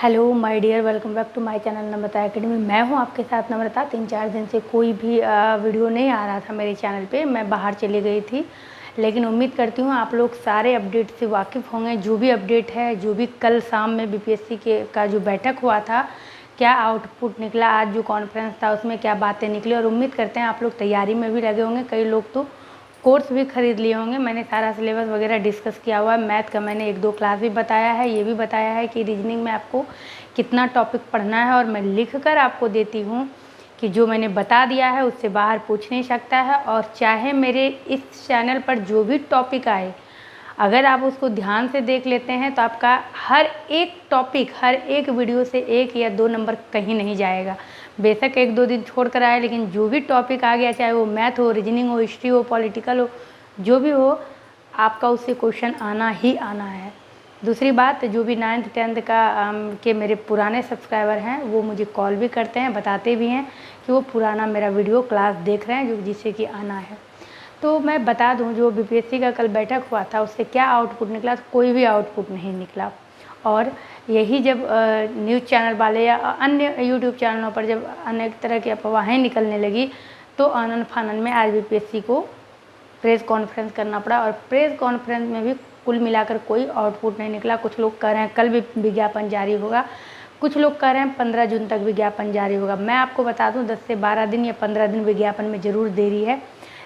Hello my dear, welcome back to my channel Namrata academy. मैं हूं आपके साथ नम्रता। 3-4 दिन से कोई भी वीडियो नहीं आ रहा था मेरे चैनल पे। मैं बाहर चली गई थी, लेकिन उम्मीद करती हूं आप लोग सारे अपडेट से वाकिफ़ होंगे। जो भी अपडेट है, जो भी कल शाम में बीपीएससी का जो बैठक हुआ था, क्या आउटपुट निकला, आज जो कॉन्फ्रेंस था उसमें क्या बातें निकली, और उम्मीद करते हैं आप लोग तैयारी में भी लगे होंगे। कई लोग तो कोर्स भी ख़रीद लिए होंगे। मैंने सारा सिलेबस वगैरह डिस्कस किया हुआ है। मैथ का मैंने 1-2 क्लास भी बताया है। ये भी बताया है कि रीजनिंग में आपको कितना टॉपिक पढ़ना है, और मैं लिख कर आपको देती हूँ कि जो मैंने बता दिया है उससे बाहर पूछ नहीं सकता है। और चाहे मेरे इस चैनल पर जो भी टॉपिक आए, अगर आप उसको ध्यान से देख लेते हैं तो आपका हर एक टॉपिक, हर एक वीडियो से 1 या 2 नंबर कहीं नहीं जाएगा। बेशक 1-2 दिन छोड़ कर आए, लेकिन जो भी टॉपिक आ गया, चाहे वो मैथ हो, रीजनिंग हो, हिस्ट्री हो, पॉलिटिकल हो, जो भी हो, आपका उससे क्वेश्चन आना ही आना है। दूसरी बात, जो भी 9th 10th के मेरे पुराने सब्सक्राइबर हैं, वो मुझे कॉल भी करते हैं, बताते भी हैं कि वो पुराना मेरा वीडियो क्लास देख रहे हैं, जिससे कि आना है। तो मैं बता दूं, जो बीपीएससी का कल बैठक हुआ था उससे क्या आउटपुट निकला, तो कोई भी आउटपुट नहीं निकला। और यही जब न्यूज़ चैनल वाले या अन्य यूट्यूब चैनलों पर जब अनेक तरह की अफवाहें निकलने लगी, तो आनन फानन में आज बीपीएससी को प्रेस कॉन्फ्रेंस करना पड़ा। और प्रेस कॉन्फ्रेंस में भी कुल मिलाकर कोई आउटपुट नहीं निकला। कुछ लोग कह रहे हैं कल भी विज्ञापन जारी होगा, कुछ लोग कह रहे हैं 15 जून तक विज्ञापन जारी होगा। मैं आपको बता दूं 10 से 12 दिन या 15 दिन विज्ञापन में ज़रूर देरी है,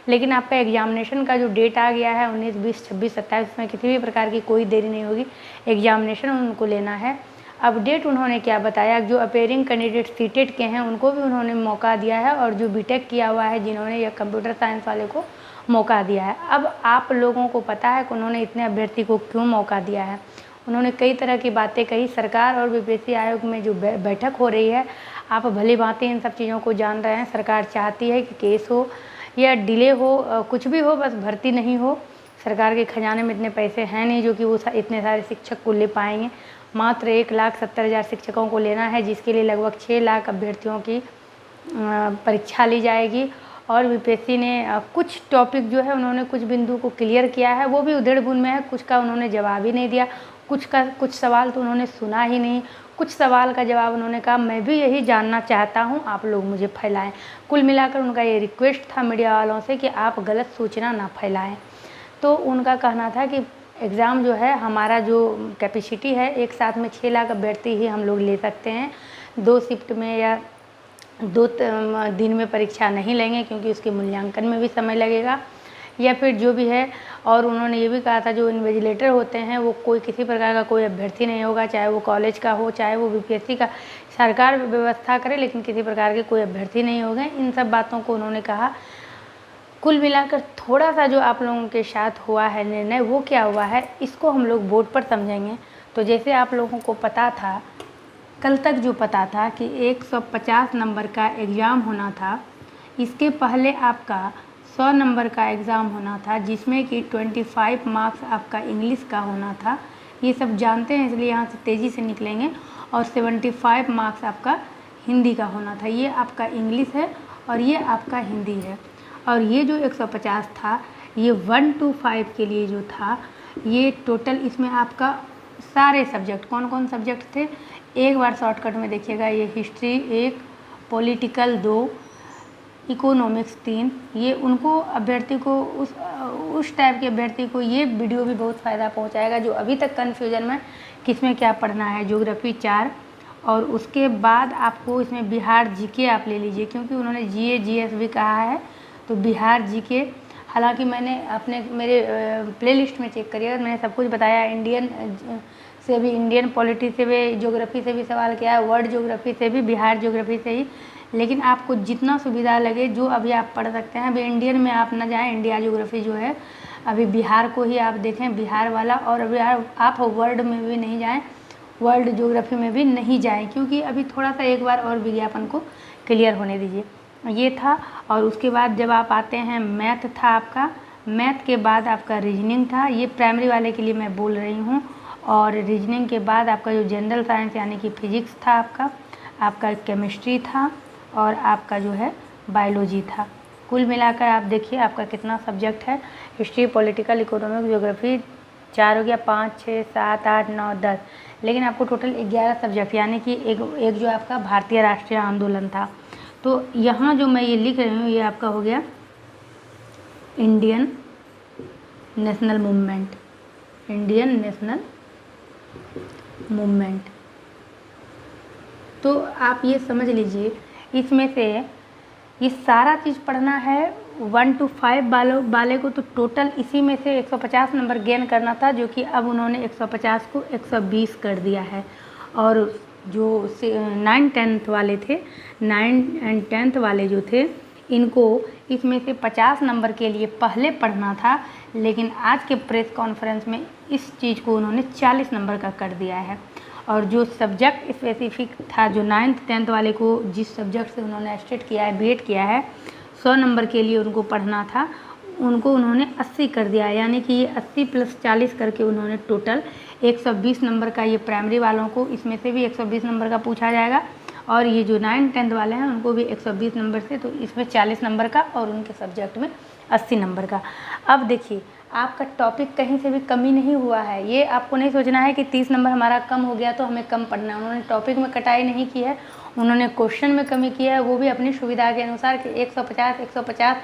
लेकिन आपका एग्जामिनेशन का जो डेट आ गया है 19, 20, 26, 27 में किसी भी प्रकार की कोई देरी नहीं होगी। एग्जामिनेशन उनको लेना है। अपडेट उन्होंने क्या बताया, जो अपेयरिंग कैंडिडेट सीटेट के हैं उनको भी उन्होंने मौका दिया है, और जो बीटेक किया हुआ है जिन्होंने, या कंप्यूटर साइंस वाले को मौका दिया है। अब आप लोगों को पता है कि उन्होंने इतने अभ्यर्थी को क्यों मौका दिया है। उन्होंने कई तरह की बातें कही। सरकार और बीपीएससी आयोग में जो बैठक हो रही है, आप भली भांति इन सब चीज़ों को जान रहे हैं। सरकार चाहती है कि केस हो या डिले हो, कुछ भी हो, बस भर्ती नहीं हो। सरकार के खजाने में इतने पैसे हैं नहीं जो कि वो इतने सारे शिक्षक को ले पाएंगे। मात्र 1,70,000 शिक्षकों को लेना है, जिसके लिए लगभग 6 लाख अभ्यर्थियों की परीक्षा ली जाएगी। और बीपीएससी ने कुछ टॉपिक जो है, उन्होंने कुछ बिंदु को क्लियर किया है, वो भी उधेड़-बुन में है। कुछ का उन्होंने जवाब ही नहीं दिया, कुछ सवाल तो उन्होंने सुना ही नहीं, कुछ सवाल का जवाब उन्होंने कहा मैं भी यही जानना चाहता हूँ, आप लोग मुझे फैलाएं। कुल मिलाकर उनका ये रिक्वेस्ट था मीडिया वालों से कि आप गलत सूचना ना फैलाएं। तो उनका कहना था कि एग्ज़ाम जो है, हमारा जो कैपेसिटी है, एक साथ में 6 लाख अभ्यर्थी ही हम लोग ले सकते हैं। 2 शिफ्ट में या 2 दिन में परीक्षा नहीं लेंगे, क्योंकि उसके मूल्यांकन में भी समय लगेगा, या फिर जो भी है। और उन्होंने ये भी कहा था जो इन्विजिलेटर होते हैं वो कोई किसी प्रकार का कोई अभ्यर्थी नहीं होगा, चाहे वो कॉलेज का हो, चाहे वो बीपीएससी का, सरकार व्यवस्था करे, लेकिन किसी प्रकार के कोई अभ्यर्थी नहीं होंगे। इन सब बातों को उन्होंने कहा। कुल मिलाकर थोड़ा सा जो आप लोगों के साथ हुआ है निर्णय, वो क्या हुआ है, इसको हम लोग बोर्ड पर समझेंगे। तो जैसे आप लोगों को पता था, कल तक जो पता था कि 150 नंबर का एग्ज़ाम होना था, इसके पहले आपका 100 नंबर का एग्ज़ाम होना था, जिसमें कि 25 मार्क्स आपका इंग्लिश का होना था। ये सब जानते हैं, इसलिए यहाँ से तेज़ी से निकलेंगे। और 75 मार्क्स आपका हिंदी का होना था। ये आपका इंग्लिश है और ये आपका हिंदी है। और ये जो 150 था, ये 1 to 5 के लिए जो था, ये टोटल इसमें आपका सारे सब्जेक्ट, कौन कौन सब्जेक्ट थे, एक बार शॉर्टकट में देखिएगा। ये हिस्ट्री 1, पॉलिटिकल 2, इकोनॉमिक्स 3। ये उनको अभ्यर्थी को, उस टाइप के अभ्यर्थी को ये वीडियो भी बहुत फ़ायदा पहुंचाएगा जो अभी तक कन्फ्यूजन में किसमें क्या पढ़ना है। ज्योग्राफी 4, और उसके बाद आपको इसमें बिहार जीके आप ले लीजिए, क्योंकि उन्होंने जीए जीएस भी कहा है, तो बिहार जीके। हालांकि मैंने मेरे प्लेलिस्ट में चेक करिएगा, मैंने सब कुछ बताया। इंडियन से भी, इंडियन पॉलिटी से भी, ज्योग्राफी से भी सवाल किया है, वर्ल्ड ज्योग्राफी से भी, बिहार ज्योग्राफी से ही। लेकिन आपको जितना सुविधा लगे, जो अभी आप पढ़ सकते हैं, अभी इंडियन में आप ना जाएं, इंडिया ज्योग्राफी जो है, अभी बिहार को ही आप देखें, बिहार वाला। और अभी आप वर्ल्ड में भी नहीं जाएं, वर्ल्ड ज्योग्राफी में भी नहीं जाएं, क्योंकि अभी थोड़ा सा एक बार और विज्ञापन को क्लियर होने दीजिए। ये था। और उसके बाद जब आप आते हैं, मैथ था आपका, मैथ के बाद आपका रीजनिंग था। ये प्राइमरी वाले के लिए मैं बोल रही हूँ। और रीजनिंग के बाद आपका जो जनरल साइंस यानी कि फिजिक्स था, आपका केमिस्ट्री था, और आपका जो है बायोलॉजी था। कुल मिलाकर आप देखिए आपका कितना सब्जेक्ट है, हिस्ट्री, पॉलिटिकल, इकोनॉमिक, ज्योग्राफी, 4 हो गया, 5, 6, 7, 8, 9, 10, लेकिन आपको टोटल 11 सब्जेक्ट, यानी कि एक जो आपका भारतीय राष्ट्रीय आंदोलन था। तो यहाँ जो मैं ये लिख रही हूँ ये आपका हो गया Indian national movement, Indian national movement. तो आप ये समझ लीजिए इसमें से ये सारा चीज़ पढ़ना है 1 to 5 वाले को, तो टोटल इसी में से 150 नंबर गेन करना था, जो कि अब उन्होंने 150 को 120 कर दिया है। और जो 9th 10th वाले थे, 9th and 10th वाले जो थे, इनको इसमें से 50 नंबर के लिए पहले पढ़ना था, लेकिन आज के प्रेस कॉन्फ्रेंस में इस चीज़ को उन्होंने 40 नंबर का कर दिया है। और जो सब्जेक्ट स्पेसिफिक था, जो 9th 10th वाले को जिस सब्जेक्ट से उन्होंने स्टेट किया है, बीएड किया है, 100 नंबर के लिए उनको पढ़ना था, उनको उन्होंने 80 कर दिया, यानी कि ये 80 + 40 करके उन्होंने टोटल 120 नंबर का, ये प्राइमरी वालों को इसमें से भी 120 नंबर का पूछा जाएगा, और ये जो 9th 10th वाले हैं उनको भी 120 नंबर से, तो इसमें 40 नंबर का और उनके सब्जेक्ट में 80 नंबर का। अब देखिए आपका टॉपिक कहीं से भी कमी नहीं हुआ है, ये आपको नहीं सोचना है कि 30 नंबर हमारा कम हो गया तो हमें कम पढ़ना है। उन्होंने टॉपिक में कटाई नहीं की है, उन्होंने क्वेश्चन में कमी की है, वो भी अपनी सुविधा के अनुसार कि 150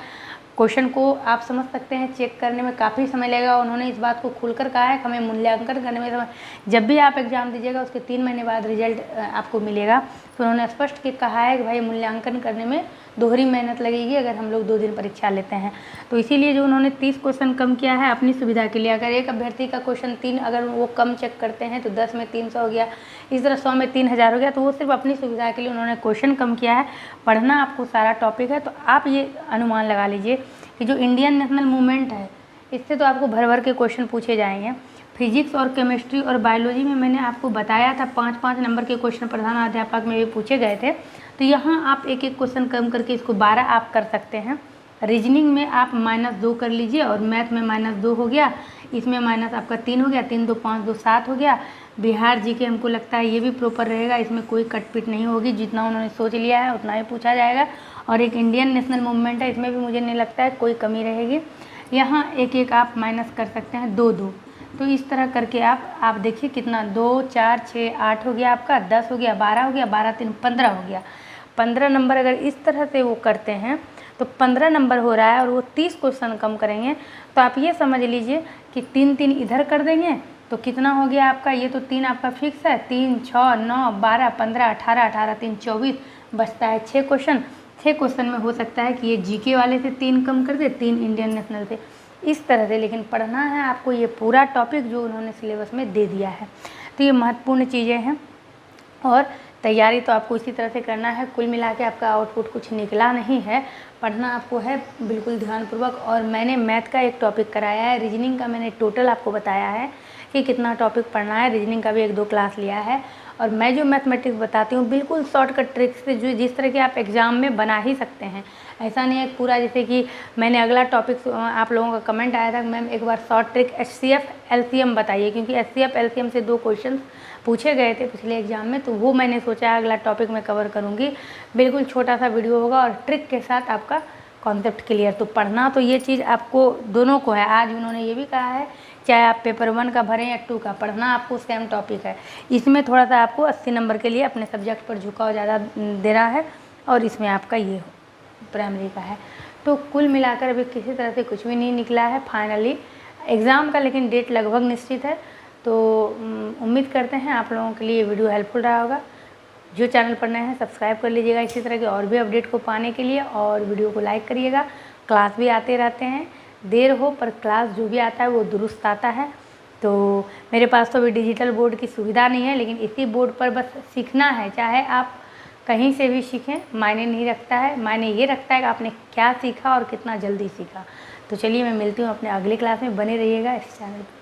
क्वेश्चन को आप समझ सकते हैं, चेक करने में काफ़ी समय लगेगा। उन्होंने इस बात को खुलकर कहा है कि हमें मूल्यांकन करने में समय, जब भी आप एग्ज़ाम दीजिएगा उसके 3 महीने बाद रिजल्ट आपको मिलेगा, तो उन्होंने स्पष्ट कहा है कि भाई मूल्यांकन करने में दोहरी मेहनत लगेगी अगर हम लोग 2 दिन परीक्षा लेते हैं। तो इसीलिए जो उन्होंने 30 क्वेश्चन कम किया है अपनी सुविधा के लिए। अगर एक अभ्यर्थी का क्वेश्चन 3 अगर वो कम चेक करते हैं तो 10 में 300 हो गया, इस तरह 100 में 3000 हो गया, तो वो सिर्फ अपनी सुविधा के लिए उन्होंने क्वेश्चन कम किया है। पढ़ना आपको सारा टॉपिक है, तो आप ये अनुमान लगा लीजिए कि जो इंडियन नेशनल मूवमेंट है इससे तो आपको भर भर के क्वेश्चन पूछे जाएंगे। फिजिक्स और केमिस्ट्री और बायोलॉजी में मैंने आपको बताया था 5-5 नंबर के क्वेश्चन प्रधानाध्यापक में भी पूछे गए थे, तो यहाँ आप एक एक क्वेश्चन कम करके इसको 12 आप कर सकते हैं। रीजनिंग में आप -2 कर लीजिए, और मैथ में -2 हो गया, इसमें माइनस आपका 3 हो गया, 3 2 5 2 7 हो गया। बिहार जीके हमको लगता है ये भी प्रॉपर रहेगा, इसमें कोई कटपिट नहीं होगी, जितना उन्होंने सोच लिया है उतना ही पूछा जाएगा। और एक इंडियन नेशनल मूवमेंट है, इसमें भी मुझे नहीं लगता है कोई कमी रहेगी। यहाँ एक एक आप माइनस कर सकते हैं 2-2, तो इस तरह करके आप देखिए कितना 2 4 6 8 हो गया आपका, 10 हो गया, 12 हो गया, 12 3 15 हो गया। 15 नंबर अगर इस तरह से वो करते हैं तो 15 नंबर हो रहा है, और वो 30 क्वेश्चन कम करेंगे, तो आप ये समझ लीजिए कि 3-3 इधर कर देंगे तो कितना हो गया आपका, ये तो 3 आपका फिक्स है, 3 6 9 12 15 18 18 3 24, बचता है 6 क्वेश्चन। 6 क्वेश्चन में हो सकता है कि ये जीके वाले से 3 कम कर दे, 3 इंडियन नेशनल से, इस तरह से। लेकिन पढ़ना है आपको ये पूरा टॉपिक जो उन्होंने सिलेबस में दे दिया है। तो ये महत्वपूर्ण चीज़ें हैं, और तैयारी तो आपको इसी तरह से करना है। कुल मिला के आपका आउटपुट कुछ निकला नहीं है, पढ़ना आपको है बिल्कुल ध्यानपूर्वक। और मैंने मैथ का एक टॉपिक कराया है, रीजनिंग का मैंने टोटल आपको बताया है कि कितना टॉपिक पढ़ना है, रीजनिंग का भी 1-2 क्लास लिया है। और मैं जो मैथमेटिक्स बताती हूँ बिल्कुल शॉर्टकट ट्रिक से, जो जिस तरह के आप एग्ज़ाम में बना ही सकते हैं। ऐसा नहीं है पूरा, जैसे कि मैंने अगला टॉपिक, आप लोगों का कमेंट आया था कि मैम एक बार शॉर्ट ट्रिक HCF LCM बताइए, क्योंकि HCF LCM से 2 क्वेश्चन पूछे गए थे पिछले एग्जाम में, तो वो मैंने सोचा है अगला टॉपिक मैं कवर करूँगी। बिल्कुल छोटा सा वीडियो होगा और ट्रिक के साथ आपका कॉन्सेप्ट क्लियर। तो पढ़ना तो ये चीज़ आपको दोनों को है। आज उन्होंने ये भी कहा है चाहे आप पेपर 1 का भरें या 2 का, पढ़ना आपको सेम टॉपिक है। इसमें थोड़ा सा आपको 80 नंबर के लिए अपने सब्जेक्ट पर झुकाव ज़्यादा देना है, और इसमें आपका ये प्राइमरी का है। तो कुल मिलाकर अभी किसी तरह से कुछ भी नहीं निकला है फाइनली एग्ज़ाम का, लेकिन डेट लगभग निश्चित है। तो उम्मीद करते हैं आप लोगों के लिए वीडियो हेल्पफुल रहा होगा। जो चैनल पर नए हैं सब्सक्राइब कर लीजिएगा इसी तरह के और भी अपडेट को पाने के लिए, और वीडियो को लाइक करिएगा। क्लास भी आते रहते हैं, देर हो पर क्लास जो भी आता है वो दुरुस्त आता है। तो मेरे पास तो अभी डिजिटल बोर्ड की सुविधा नहीं है, लेकिन इसी बोर्ड पर बस सीखना है, चाहे आप कहीं से भी सीखें, मायने नहीं रखता है। मायने ये रखता है कि आपने क्या सीखा और कितना जल्दी सीखा। तो चलिए मैं मिलती हूँ अपने अगली क्लास में, बने रहिएगा इस चैनल पर।